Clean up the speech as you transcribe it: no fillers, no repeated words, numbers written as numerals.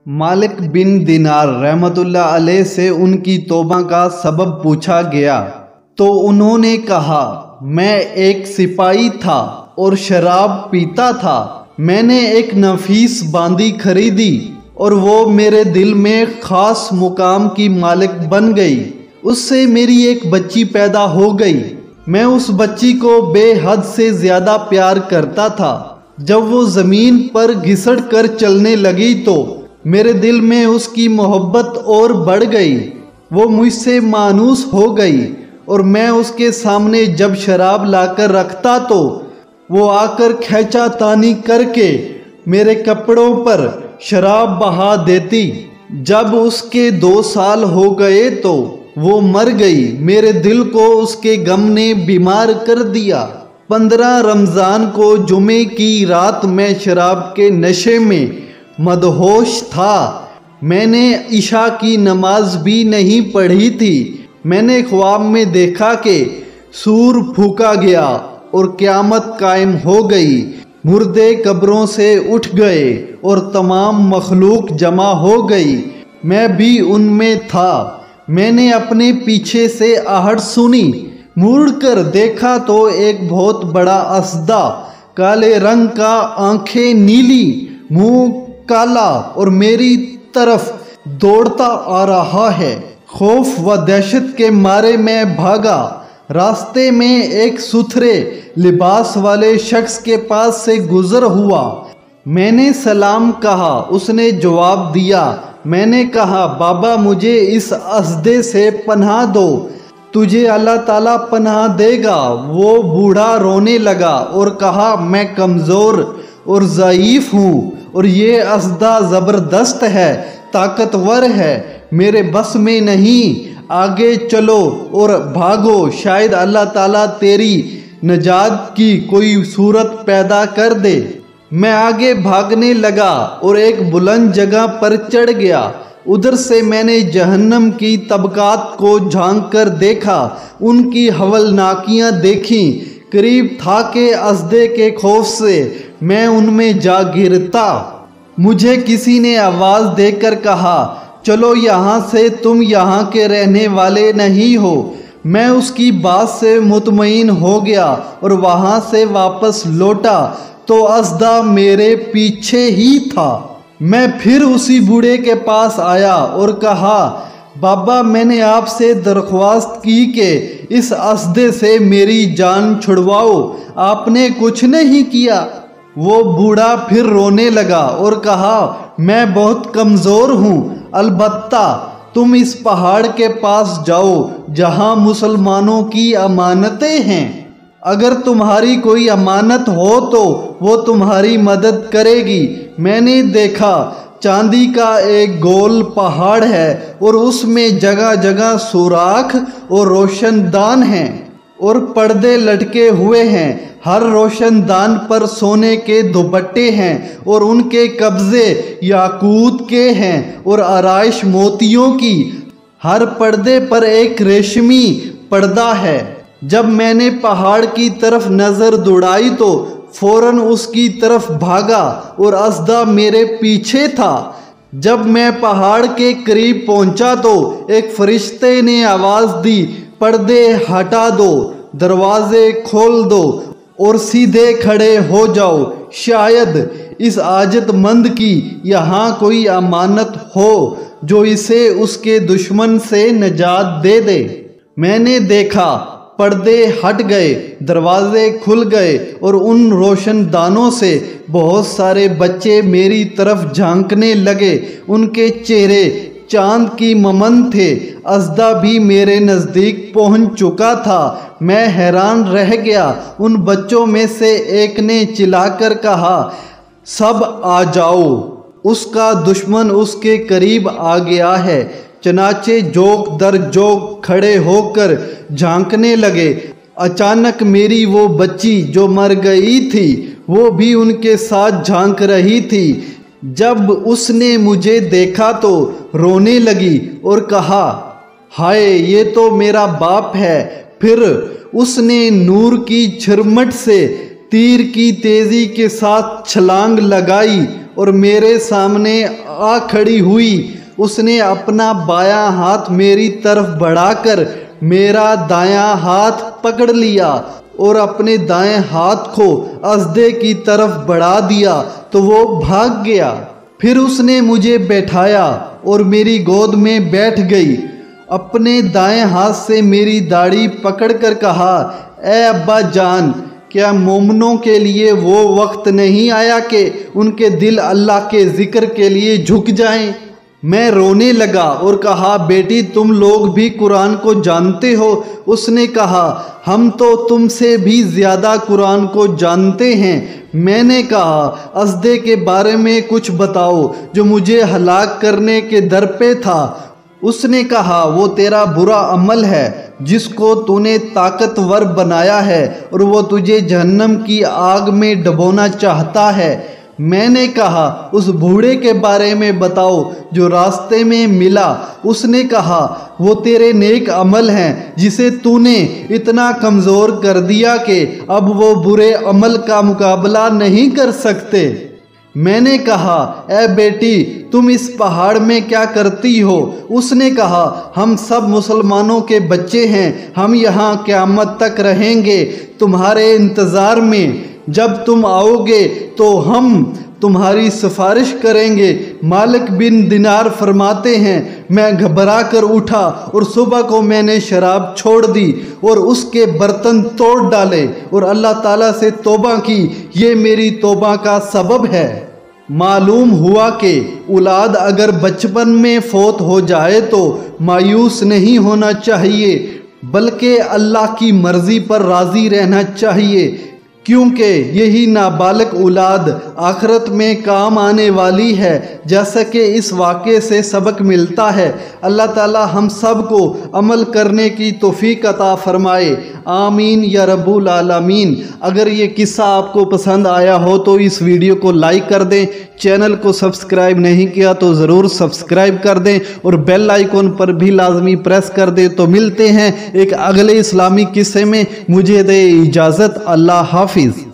مالک بن دینار رحمۃ اللہ علیہ سے ان کی توبہ کا سبب پوچھا گیا تو انہوں نے کہا، میں ایک سپاہی تھا اور شراب پیتا تھا۔ میں نے ایک نفیس باندی خریدی اور وہ میرے دل میں خاص مقام کی مالک بن گئی۔ اس سے میری ایک بچی پیدا ہو گئی۔ میں اس بچی کو بے حد سے زیادہ پیار کرتا تھا۔ جب وہ زمین پر گھسٹ کر چلنے لگی تو میرے دل میں اس کی محبت اور بڑھ گئی۔ وہ مجھ سے مانوس ہو گئی اور میں اس کے سامنے جب شراب لا کر رکھتا تو وہ آ کر کھینچا تانی کر کے میرے کپڑوں پر شراب بہا دیتی۔ جب اس کے 2 سال ہو گئے تو وہ مر گئی۔ میرے دل کو اس کے غم نے بیمار کر دیا۔ 15 رمضان کو جمعے کی رات میں شراب کے نشے میں مدہوش تھا۔ میں نے عشاء کی نماز بھی نہیں پڑھی تھی۔ میں نے خواب میں دیکھا کہ سور پھونکا گیا اور قیامت قائم ہو گئی۔ مردے قبروں سے اٹھ گئے اور تمام مخلوق جمع ہو گئی۔ میں بھی ان میں تھا۔ میں نے اپنے پیچھے سے آہٹ سنی۔ مڑ کر دیکھا تو ایک بہت بڑا اسدہ، کالے رنگ کا، آنکھیں نیلی، منہ کالا اور میری طرف دوڑتا آ رہا ہے۔ خوف و دہشت کے مارے میں بھاگا۔ راستے میں ایک ستھرے لباس والے شخص کے پاس سے گزر ہوا۔ میں نے سلام کہا۔ اس نے جواب دیا۔ میں نے کہا، بابا مجھے اس اسدے سے پناہ دو، تجھے اللہ تعالیٰ پناہ دے گا۔ وہ بوڑھا رونے لگا اور کہا، میں کمزور اور ضعیف ہوں اور یہ اسدہ زبردست ہے، طاقتور ہے، میرے بس میں نہیں۔ آگے چلو اور بھاگو، شاید اللہ تعالیٰ تیری نجات کی کوئی صورت پیدا کر دے۔ میں آگے بھاگنے لگا اور ایک بلند جگہ پر چڑھ گیا۔ ادھر سے میں نے جہنم کی طبقات کو جھانک کر دیکھا، ان کی ہولناکیاں دیکھیں۔ قریب تھا کہ اسدے کے خوف سے میں ان میں جا گرتا۔ مجھے کسی نے آواز دے کر کہا، چلو یہاں سے، تم یہاں کے رہنے والے نہیں ہو۔ میں اس کی بات سے مطمئن ہو گیا اور وہاں سے واپس لوٹا تو اسدہ میرے پیچھے ہی تھا۔ میں پھر اسی بوڑھے کے پاس آیا اور کہا، بابا میں نے آپ سے درخواست کی کہ اس اسدے سے میری جان چھڑواؤ، آپ نے کچھ نہیں کیا۔ وہ بوڑھا پھر رونے لگا اور کہا، میں بہت کمزور ہوں، البتہ تم اس پہاڑ کے پاس جاؤ جہاں مسلمانوں کی امانتیں ہیں۔ اگر تمہاری کوئی امانت ہو تو وہ تمہاری مدد کرے گی۔ میں نے دیکھا چاندی کا ایک گول پہاڑ ہے اور اس میں جگہ جگہ سوراخ اور روشن دان ہیں اور پردے لٹکے ہوئے ہیں۔ ہر روشن دان پر سونے کے دوپٹے ہیں اور ان کے قبضے یاقوت کے ہیں اور آرائش موتیوں کی۔ ہر پردے پر ایک ریشمی پردہ ہے۔ جب میں نے پہاڑ کی طرف نظر دوڑائی تو فوراً اس کی طرف بھاگا اور اسدہ میرے پیچھے تھا۔ جب میں پہاڑ کے قریب پہنچا تو ایک فرشتے نے آواز دی، پردے ہٹا دو، دروازے کھول دو اور سیدھے کھڑے ہو جاؤ، شاید اس حاجت مند کی یہاں کوئی امانت ہو جو اسے اس کے دشمن سے نجات دے دے۔ میں نے دیکھا پردے ہٹ گئے، دروازے کھل گئے اور ان روشن دانوں سے بہت سارے بچے میری طرف جھانکنے لگے۔ ان کے چہرے چاند کی ممند تھے۔ اسدہ بھی میرے نزدیک پہنچ چکا تھا۔ میں حیران رہ گیا۔ ان بچوں میں سے ایک نے چلا کر کہا، سب آ جاؤ، اس کا دشمن اس کے قریب آ گیا ہے۔ چنانچہ جوک در جوک کھڑے ہو کر جھانکنے لگے۔ اچانک میری وہ بچی جو مر گئی تھی وہ بھی ان کے ساتھ جھانک رہی تھی۔ جب اس نے مجھے دیکھا تو رونے لگی اور کہا، ہائے یہ تو میرا باپ ہے۔ پھر اس نے نور کی جھرمٹ سے تیر کی تیزی کے ساتھ چھلانگ لگائی اور میرے سامنے آ کھڑی ہوئی۔ اس نے اپنا بایاں ہاتھ میری طرف بڑھا کر میرا دایاں ہاتھ پکڑ لیا اور اپنے دائیں ہاتھ کو اژدھے کی طرف بڑھا دیا تو وہ بھاگ گیا۔ پھر اس نے مجھے بیٹھایا اور میری گود میں بیٹھ گئی۔ اپنے دائیں ہاتھ سے میری داڑھی پکڑ کر کہا، اے ابا جان، کیا مومنوں کے لیے وہ وقت نہیں آیا کہ ان کے دل اللہ کے ذکر کے لیے جھک جائیں؟ میں رونے لگا اور کہا، بیٹی تم لوگ بھی قرآن کو جانتے ہو؟ اس نے کہا، ہم تو تم سے بھی زیادہ قرآن کو جانتے ہیں۔ میں نے کہا، اژدھے کے بارے میں کچھ بتاؤ جو مجھے ہلاک کرنے کے در پہ تھا۔ اس نے کہا، وہ تیرا برا عمل ہے جس کو تو نے طاقتور بنایا ہے اور وہ تجھے جہنم کی آگ میں ڈبونا چاہتا ہے۔ میں نے کہا، اس بوڑھے کے بارے میں بتاؤ جو راستے میں ملا۔ اس نے کہا، وہ تیرے نیک عمل ہیں جسے تو نے اتنا کمزور کر دیا کہ اب وہ برے عمل کا مقابلہ نہیں کر سکتے۔ میں نے کہا، اے بیٹی تم اس پہاڑ میں کیا کرتی ہو؟ اس نے کہا، ہم سب مسلمانوں کے بچے ہیں، ہم یہاں قیامت تک رہیں گے تمہارے انتظار میں۔ جب تم آؤ گے تو ہم تمہاری سفارش کریں گے۔ مالک بن دینار فرماتے ہیں، میں گھبرا کر اٹھا اور صبح کو میں نے شراب چھوڑ دی اور اس کے برتن توڑ ڈالے اور اللہ تعالیٰ سے توبہ کی۔ یہ میری توبہ کا سبب ہے۔ معلوم ہوا کہ اولاد اگر بچپن میں فوت ہو جائے تو مایوس نہیں ہونا چاہیے بلکہ اللہ کی مرضی پر راضی رہنا چاہیے، کیونکہ یہی نابالغ اولاد آخرت میں کام آنے والی ہے، جیسا کہ اس واقعے سے سبق ملتا ہے۔ اللہ تعالی ہم سب کو عمل کرنے کی توفیق عطا فرمائے، آمین یا رب العالمین۔ اگر یہ قصہ آپ کو پسند آیا ہو تو اس ویڈیو کو لائک کر دیں، چینل کو سبسکرائب نہیں کیا تو ضرور سبسکرائب کر دیں اور بیل آئیکن پر بھی لازمی پریس کر دیں۔ تو ملتے ہیں ایک اگلے اسلامی قصے میں، مجھے دے اجازت، اللہ حافظ۔